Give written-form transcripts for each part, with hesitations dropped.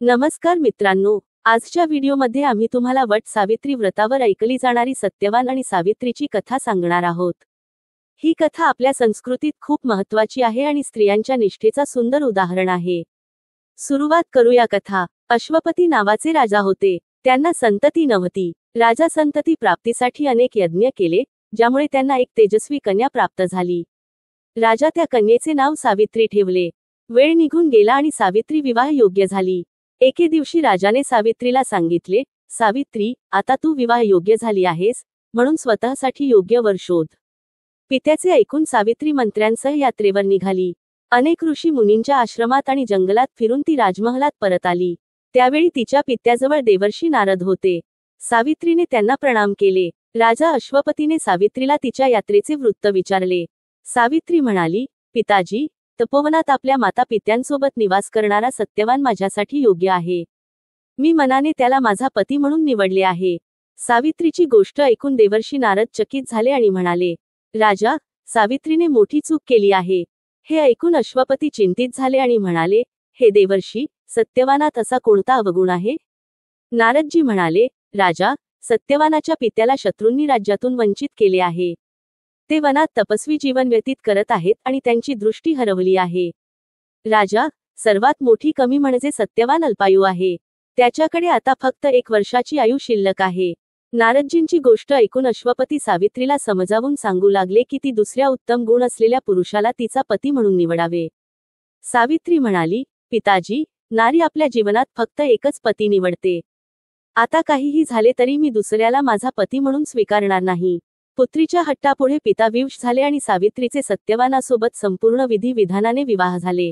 नमस्कार मित्रांनो, आजच्या व्हिडिओमध्ये आम्ही तुम्हाला वट सावित्री व्रतावर ऐकली जाणारी सत्यवान आणि सावित्रीची कथा सांगणार आहोत। ही कथा आपल्या संस्कृतीत खूप महत्त्वाची आहे आणि स्त्रियांच्या निष्ठेचा सुंदर उदाहरण आहे। सुरुवात करूया कथा। अश्वपती नावाचे राजा होते, त्यांना संतती नव्हती। राजा संतती प्राप्तीसाठी अनेक यज्ञ केले, ज्यामुळे त्यांना एक तेजस्वी कन्या प्राप्त झाली। राजा त्या कन्येचे नाव सावित्री ठेवले। वेळ निघून गेला आणि सावित्री विवाह योग्य झाली। एके दिवशी राजाने सावित्रीला सांगितले, सावित्री, आता तू विवाह योग्य झाली आहेस, म्हणून स्वतःसाठी योग्य वर शोध। पित्याचे ऐकून सावित्री मंत्र्यांसह यात्रेवर निघाली। अनेक ऋषी मुनींच्या आश्रमात आणि जंगलात फिरून ती राजमहालात परत आली। त्यावेळी तिच्या पित्याजवळ देवर्षी नारद होते। सावित्रीने त्यांना प्रणाम केले। राजा अश्वपतीने सावित्रीला तिच्या यात्रेचे वृत्त विचारले। सावित्री म्हणाली, पिताजी, तपोवनात आपल्या माता पित्यांसोबत निवास करणारा सत्यवान माझ्यासाठी योग्य आहे। मी मनाने त्याला माझा पती म्हणून निवडले आहे। सावित्रीची गोष्ट ऐकून देवर्षी नारद चकित झाले आणि म्हणाले, राजा, सावित्रीने मोठी चूक केली आहे। हे ऐकून अश्वपती चिंतित झाले आणि म्हणाले, हे देवर्षी, सत्यवानात असा कोणता अवगुण आहे? नारदजी म्हणाले, राजा, सत्यवानाच्या पित्याला शत्रूंनी राज्यातून वंचित केले आहे। ते वनात तपस्वी जीवन व्यतीत करत आहेत आणि त्यांची दृष्टी हरवली आहे। राजा, सर्वात मोठी कमी म्हणजे सत्यवान अल्पायू आहे। त्याच्याकडे आता फक्त 1 वर्षाची आयु शिल्लक आहे। नारदजींची गोष्ट ऐकून अश्वपती सावित्रीला समजावून सांगू लागले की ती दुसऱ्या उत्तम गुण असलेल्या पुरुषाला तिचा पती म्हणून निवडावे। सावित्री म्हणाली, पिताजी, नारी आपल्या जीवनात फक्त एकच पती निवडते। आता काहीही झाले तरी मी दुसऱ्याला माझा पती म्हणून स्वीकारणार नाही। पुत्रीच्या हट्टापुढे पिता विवश झाले आणि सावित्रीचे सत्यवानासोबत संपूर्ण विधी विधानाने विवाह झाले।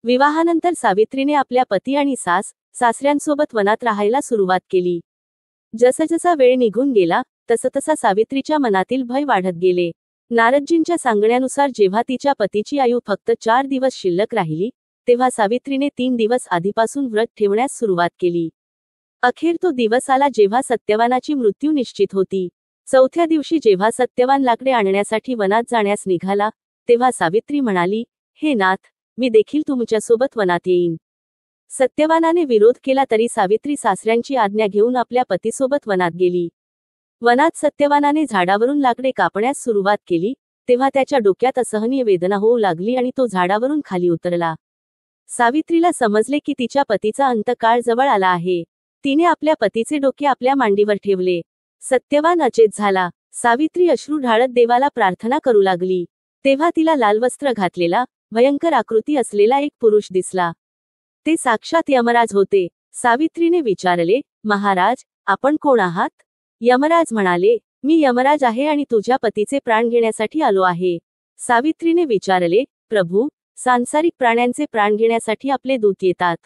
विवाहानंतर सावित्रीने आपल्या पती आणि सासऱ्यांसोबत वनात राहायला सुरुवात केली। जसजसा वेळ निघून गेला, तसतसा सावित्रीच्या मनातील भय वाढत गेले। नारदजींच्या सांगण्यानुसार जेव्हा तिच्या पतीची आयु फक्त 4 दिवस शिल्लक राहिली, तेव्हा सावित्रीने 3 दिवस आधीपासून व्रत ठेवण्यास सुरुवात केली। अखेर तो दिवस आला जेव्हा सत्यवानाची मृत्यू निश्चित होती। 4थ्या दिवशी जेव्हा सत्यवान लाकडे आणण्यासाठी वनात जाण्यास निघाला, तेव्हा सावित्री म्हणाली, हे नाथ, मी देखील तुमच्यासोबत वनात येईन। सत्यवानाने विरोध केला तरी सावित्री सासऱ्यांची आज्ञा घेऊन आपल्या पतीसोबत वनात गेली। वनात सत्यवानाने झाडावरून लाकडे कापण्यास सुरुवात केली, तेव्हा त्याच्या डोक्यात असहनीय वेदना होऊ लागली आणि तो झाडावरून खाली उतरला। सावित्रीला समजले की तिच्या पतीचा अंतकाळ जवळ आला आहे। तिने आपल्या पतीचे डोके आपल्या मांडीवर ठेवले। सत्यवान अचेत झाला। सावित्री अश्रू ढाळत देवाला प्रार्थना करू लागली। तेव्हा तिला लाल वस्त्र घातलेला, भयंकर आकृती असलेला एक पुरुष दिसला। ते साक्षात यमराज होते। सावित्रीने विचारले, महाराज, आपण कोण आहात? यमराज म्हणाले, मी यमराज आहे आणि तुझ्या पतीचे प्राण घेण्यासाठी आलो आहे। सावित्रीने विचारले, प्रभू, सांसारिक प्राण्यांचे प्राण घेण्यासाठी आपले दूत येतात।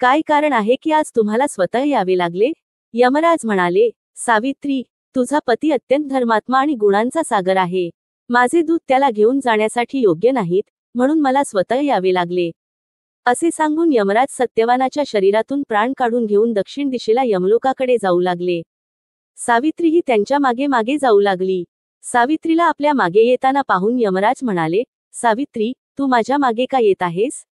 काय कारण आहे की आज तुम्हाला स्वतः यावे लागले? यमराज म्हणाले, सावित्री, तुझा पती अत्यंत धर्मात्मा आणि गुणांचा सागर आहे। माझे दूत त्याला घेऊन जाण्यासाठी योग्य नाहीत, म्हणून मला स्वतः यावे लागले। असे सांगून यमराज सत्यवानाच्या शरीरातून प्राण काढून घेऊन दक्षिण दिशेला यमलोकाकडे जाऊ लागले। सावित्रीही त्यांच्या मागे मागे जाऊ लागली। सावित्रीला आपल्या मागे येताना पाहून यमराज म्हणाले, सावित्री, तू माझ्या मागे का येत आहेस?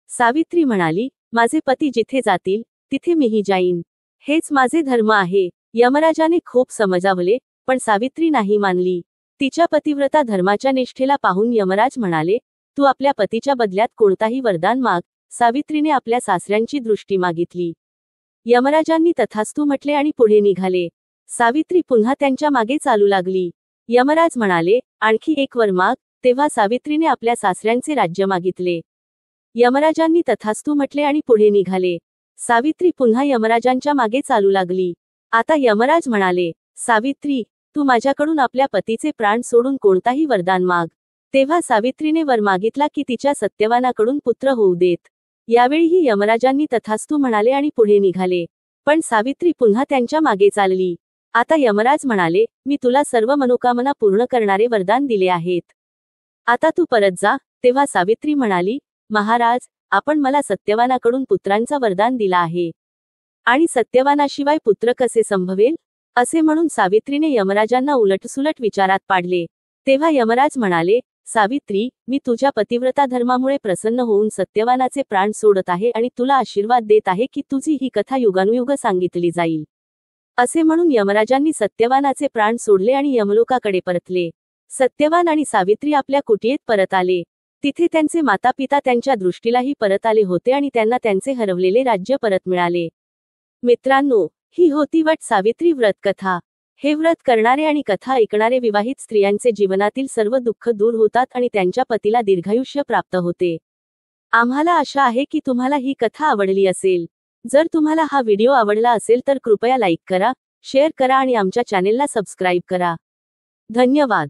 सावित्री म्हणाली, माझे पती जिथे जातील, तिथे मीही जाईन। हेच माझे धर्म आहे। यमराजाने खूप समजावले, पण सावित्री नाही मानली। तिच्या पतिव्रता धर्माच्या निष्ठेला पाहून यमराज म्हणाले, तू आपल्या पतीच्या बदल्यात कोणताही वरदान माग। सावित्रीने आपल्या सासऱ्यांची दृष्टी मागितली। यमराजांनी तथास्तु म्हटले आणि पुढे निघाले। सावित्री पुन्हा त्यांच्या मागे चालू लागली। यमराज म्हणाले, आणखी एक वर माग। तेव्हा सावित्रीने आपल्या सासऱ्यांचे राज्य मागितले। यमराजांनी तथास्तु म्हटले आणि पुढे निघाले। सावित्री पुन्हा यमराजांच्या मागे चालू लागली। आता यमराज म्हणाले, सावित्री, तू माझ्याकडून आपल्या पतीचे प्राण सोडून कोणताही वरदान माग। तेव्हा सावित्रीने वर मागितला की तिच्या सत्यवानाकडून पुत्र होऊ देत। यावेळीही यमराजांनी तथास्तु म्हणाले आणि पुढे निघाले। पण सावित्री पुन्हा त्यांच्या मागे चालली। आता यमराज म्हणाले, मी तुला सर्व मनोकामना पूर्ण करणारे वरदान दिले आहेत। आता तू परत जा। तेव्हा सावित्री म्हणाली, महाराज, आपण मला सत्यवानाकडून पुत्रांचा वरदान दिला आहे, आणि सत्यवानाशिवाय पुत्र कसे संभवेल? असे म्हणून सावित्रीने यमराजांना उलटसुलट विचारात पाडले। तेव्हा यमराज म्हणाले, सावित्री, मी तुझ्या पतिव्रता धर्मामुळे प्रसन्न होऊन सत्यवानाचे प्राण सोडत आहे आणि तुला आशीर्वाद देत आहे की तुझी ही कथा युगानुयुग सांगितली जाईल. असे म्हणून यमराजांनी सत्यवानाचे प्राण सोडले आणि यमलोकाकडे परतले. सत्यवान आणि सावित्री आपल्या कुटियेत परत आले. तिथे त्यांचे मातापिता त्यांच्या दृष्टीलाही परत आले होते आणि त्यांना त्यांचे हरवलेले राज्य परत मिळाले. मित्रांनो, ही होती वट सावित्री व्रत कथा. हे व्रत करणारे आणि कथा ऐकणारे विवाहित स्त्रियांचे जीवनातील सर्व दुःख दूर होतात आणि त्यांच्या पतीला दीर्घायुष्य प्राप्त होते. आम्हाला आशा आहे की तुम्हाला ही कथा आवडली असेल. जर तुम्हाला हा व्हिडिओ आवडला असेल तर कृपया लाईक करा, शेअर करा आणि आमच्या चॅनेलला सबस्क्राईब करा. धन्यवाद.